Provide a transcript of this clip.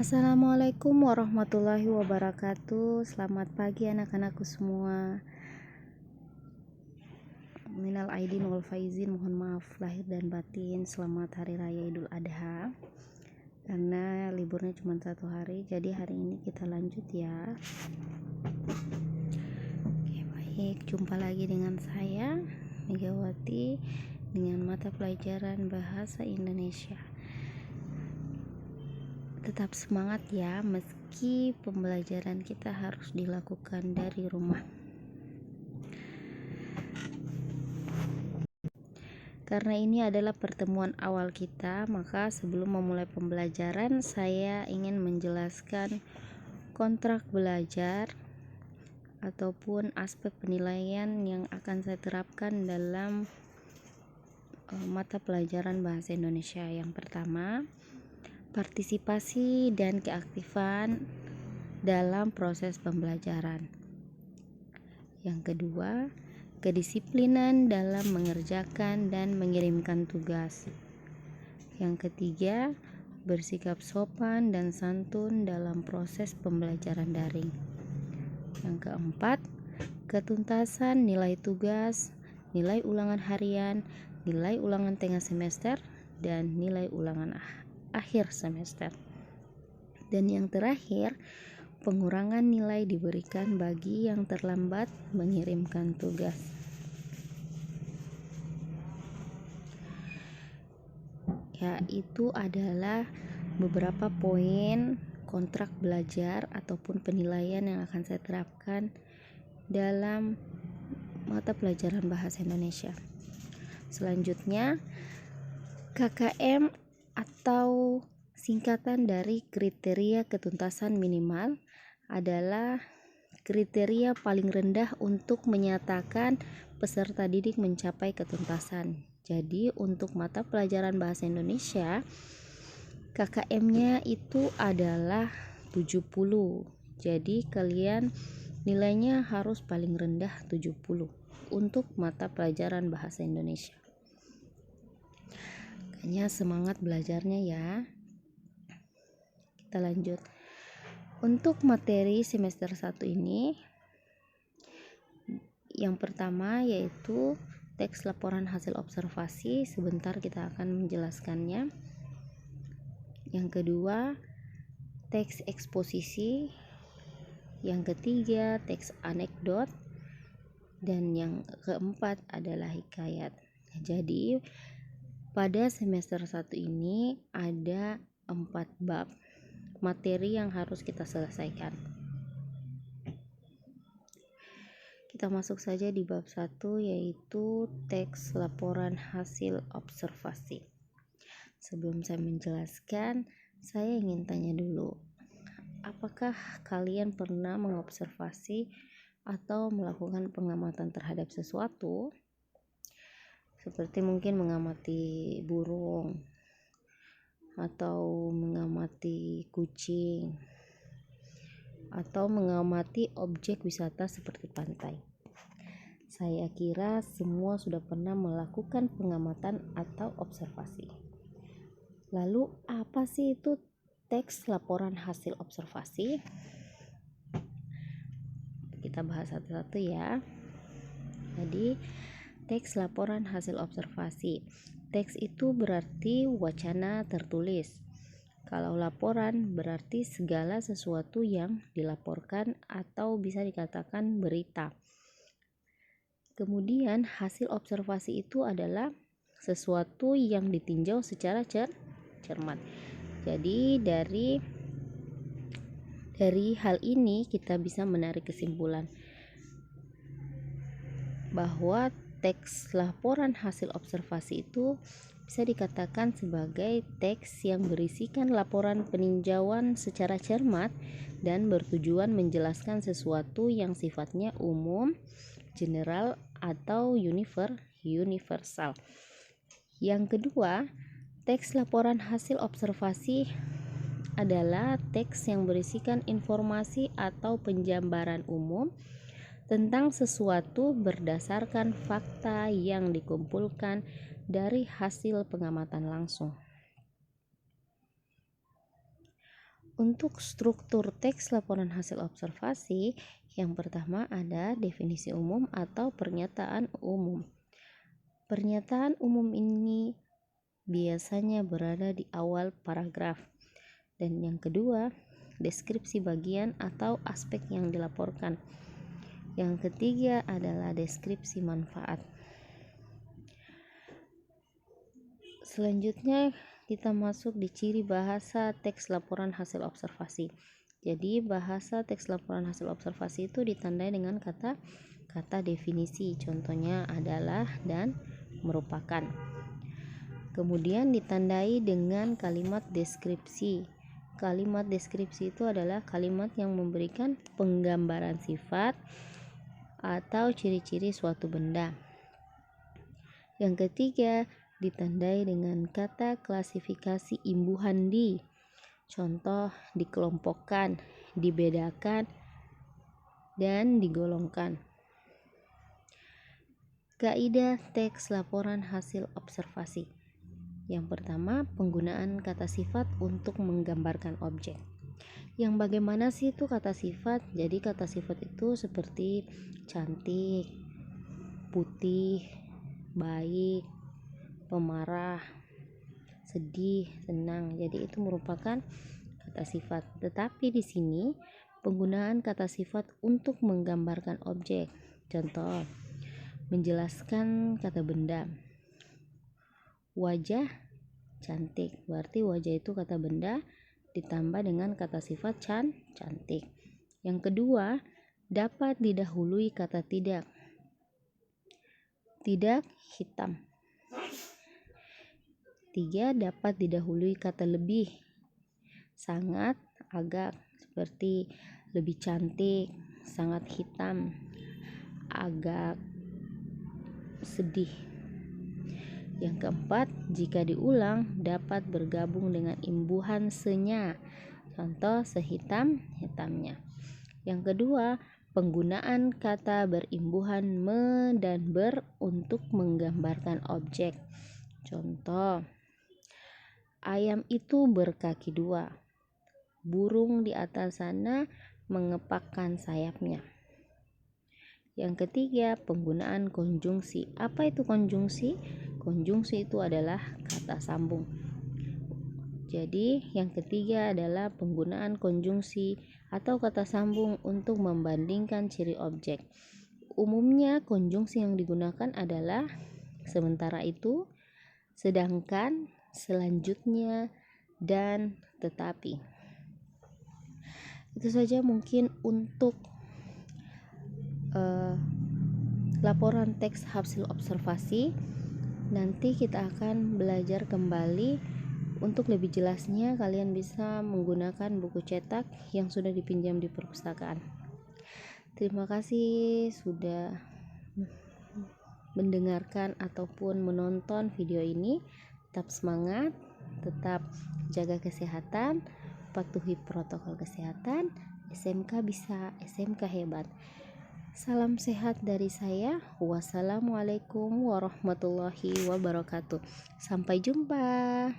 Assalamualaikum warahmatullahi wabarakatuh. Selamat pagi anak-anakku semua. Minal aidin wal faizin, mohon maaf lahir dan batin. Selamat hari raya Idul Adha. Karena liburnya cuma 1 hari, jadi hari ini kita lanjut ya. Oke, baik, jumpa lagi dengan saya Megawati dengan mata pelajaran Bahasa Indonesia. Tetap semangat ya, meski pembelajaran kita harus dilakukan dari rumah. Karena ini adalah pertemuan awal kita, maka sebelum memulai pembelajaran, saya ingin menjelaskan kontrak belajar ataupun aspek penilaian yang akan saya terapkan dalam mata pelajaran Bahasa Indonesia. Yang pertama, partisipasi dan keaktifan dalam proses pembelajaran. Yang kedua, kedisiplinan dalam mengerjakan dan mengirimkan tugas. Yang ketiga, bersikap sopan dan santun dalam proses pembelajaran daring. Yang keempat, ketuntasan nilai tugas, nilai ulangan harian, nilai ulangan tengah semester, dan nilai ulangan akhir semester. Dan yang terakhir, pengurangan nilai diberikan bagi yang terlambat mengirimkan tugas. Ya, itu adalah beberapa poin kontrak belajar ataupun penilaian yang akan saya terapkan dalam mata pelajaran Bahasa Indonesia. Selanjutnya, KKM atau singkatan dari kriteria ketuntasan minimal adalah kriteria paling rendah untuk menyatakan peserta didik mencapai ketuntasan. Jadi untuk mata pelajaran Bahasa Indonesia, KKM-nya itu adalah 70. Jadi kalian nilainya harus paling rendah 70 untuk mata pelajaran Bahasa Indonesia. Makanya semangat belajarnya ya. Kita lanjut. Untuk materi semester 1 ini, yang pertama yaitu teks laporan hasil observasi. Sebentar kita akan menjelaskannya. Yang kedua, teks eksposisi. Yang ketiga, teks anekdot. Dan yang keempat adalah hikayat. Jadi pada semester 1 ini ada 4 bab materi yang harus kita selesaikan. Kita masuk saja di bab 1, yaitu teks laporan hasil observasi. Sebelum saya menjelaskan, saya ingin tanya dulu, apakah kalian pernah mengobservasi atau melakukan pengamatan terhadap sesuatu? Seperti mungkin mengamati burung atau mengamati kucing atau mengamati objek wisata seperti pantai. Saya kira semua sudah pernah melakukan pengamatan atau observasi. Lalu apa sih itu teks laporan hasil observasi? Kita bahas satu-satu ya. Jadi teks laporan hasil observasi. Teks itu berarti wacana tertulis. Kalau laporan berarti segala sesuatu yang dilaporkan atau bisa dikatakan berita. Kemudian hasil observasi itu adalah sesuatu yang ditinjau secara cermat. Jadi dari hal ini kita bisa menarik kesimpulan bahwa teks laporan hasil observasi itu bisa dikatakan sebagai teks yang berisikan laporan peninjauan secara cermat dan bertujuan menjelaskan sesuatu yang sifatnya umum, general, atau universal. Yang kedua, teks laporan hasil observasi adalah teks yang berisikan informasi atau penjabaran umum tentang sesuatu berdasarkan fakta yang dikumpulkan dari hasil pengamatan langsung. Untuk struktur teks laporan hasil observasi, yang pertama ada definisi umum atau pernyataan umum. Pernyataan umum ini biasanya berada di awal paragraf. Dan yang kedua, deskripsi bagian atau aspek yang dilaporkan. Yang ketiga adalah deskripsi manfaat. Selanjutnya kita masuk di ciri bahasa teks laporan hasil observasi. Jadi bahasa teks laporan hasil observasi itu ditandai dengan kata definisi. Contohnya adalah dan merupakan. Kemudian ditandai dengan kalimat deskripsi. Kalimat deskripsi itu adalah kalimat yang memberikan penggambaran sifat atau ciri-ciri suatu benda. Yang ketiga ditandai dengan kata klasifikasi imbuhan di. Contoh dikelompokkan, dibedakan, dan digolongkan. Kaidah teks laporan hasil observasi. Yang pertama, penggunaan kata sifat untuk menggambarkan objek. Yang bagaimana sih itu kata sifat? Jadi kata sifat itu seperti cantik, putih, baik, pemarah, sedih, senang. Jadi itu merupakan kata sifat. Tetapi di sini penggunaan kata sifat untuk menggambarkan objek. Contoh, menjelaskan kata benda. Wajah cantik. Berarti wajah itu kata benda ditambah dengan kata sifat cantik. Yang kedua, dapat didahului kata tidak. Tidak hitam. 3. Dapat didahului kata lebih. Sangat, agak, seperti lebih cantik, sangat hitam, agak sedih. Yang keempat, jika diulang dapat bergabung dengan imbuhan senya. Contoh sehitam-hitamnya. Yang kedua, penggunaan kata berimbuhan me dan ber untuk menggambarkan objek. Contoh, ayam itu berkaki 2. Burung di atas sana mengepakkan sayapnya. Yang ketiga, penggunaan konjungsi. Apa itu konjungsi? Konjungsi itu adalah kata sambung. Jadi, yang ketiga adalah penggunaan konjungsi atau kata sambung untuk membandingkan ciri objek. Umumnya konjungsi yang digunakan adalah sementara itu, sedangkan, selanjutnya, dan tetapi. Itu saja mungkin untuk laporan teks hasil observasi. Nanti kita akan belajar kembali. Untuk lebih jelasnya kalian bisa menggunakan buku cetak yang sudah dipinjam di perpustakaan. Terima kasih sudah mendengarkan ataupun menonton video ini. Tetap semangat, tetap jaga kesehatan, patuhi protokol kesehatan. SMK bisa, SMK hebat. Salam sehat dari saya. Wassalamualaikum warahmatullahi wabarakatuh. Sampai jumpa.